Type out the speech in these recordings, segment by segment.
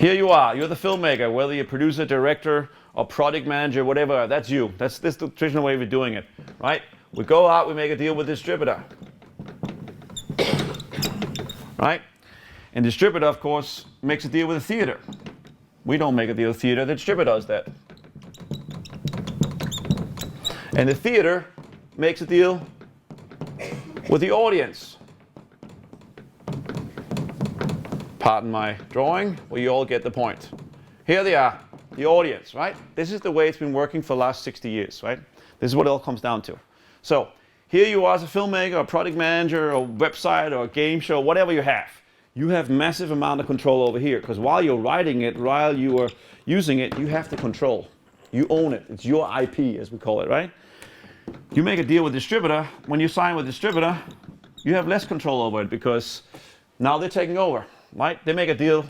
Here you are, you're the filmmaker, whether you're producer, director, or project manager, whatever, that's you. That's the traditional way of doing it, right? We go out, we make a deal with the distributor, right? And the distributor, of course, makes a deal with the theater. We don't make a deal with the theater, the distributor does that. And the theater makes a deal with the audience. Pardon my drawing, well, you all get the point. Here they are, the audience, right? This is the way it's been working for the last 60 years, right? This is what it all comes down to. So here you are as a filmmaker, or project manager, or website, or game show, whatever you have massive amount of control over here, because while you're writing it, while you are using it, you have the control. You own it. It's your IP, as we call it, right? You make a deal with distributor. When you sign with distributor, you have less control over it because now they're taking over, right? They make a deal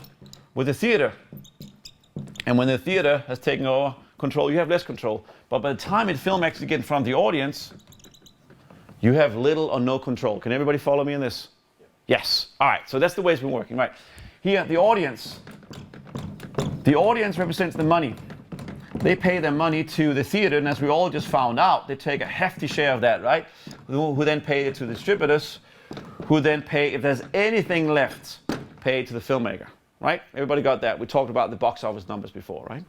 with the theater. And when the theater has taken over control, you have less control. But by the time the film actually gets in front of the audience, you have little or no control. Can everybody follow me in this? Yes. All right, so that's the way it's been working, right? Here, the audience represents the money. They pay their money to the theater, and as we all just found out, they take a hefty share of that, right? Who then pay it to distributors, who then pay, if there's anything left, pay it to the filmmaker, right? Everybody got that? We talked about the box office numbers before, right?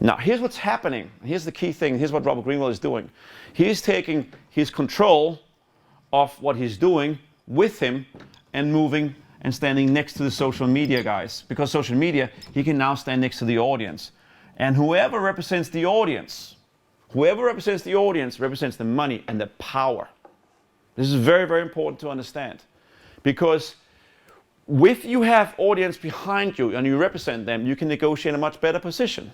Now, here's what's happening. Here's the key thing. Here's what Robert Greenwald is doing. He's taking his control of what he's doing with him and moving and standing next to the social media guys. Because social media, he can now stand next to the audience. And whoever represents the audience represents the money and the power. This is very, very important to understand. Because if you have audience behind you and you represent them, you can negotiate a much better position.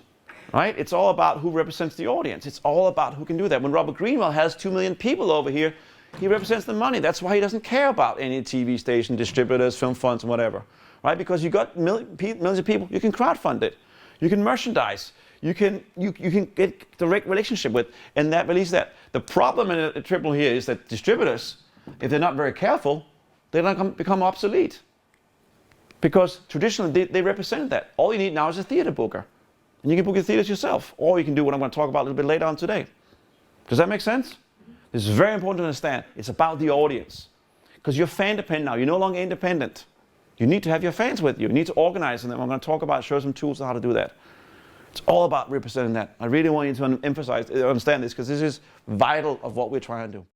Right? It's all about who represents the audience. It's all about who can do that. When Robert Greenwald has 2 million people over here, he represents the money. That's why he doesn't care about any TV station, distributors, film funds, and whatever. Right? Because you got millions of people, you can crowdfund it. You can merchandise. You can get direct relationship with, and that release that. The problem in a triple here is that distributors, if they're not very careful, they don't become obsolete. Because traditionally they represent that. All you need now is a theater booker. And you can book your theaters yourself. Or you can do what I'm going to talk about a little bit later on today. Does that make sense? This is very important to understand. It's about the audience. Because you're fan dependent now. You're no longer independent. You need to have your fans with you. You need to organize them. I'm going to talk about, show some tools on how to do that. It's all about representing that. I really want you to understand this because this is vital of what we're trying to do.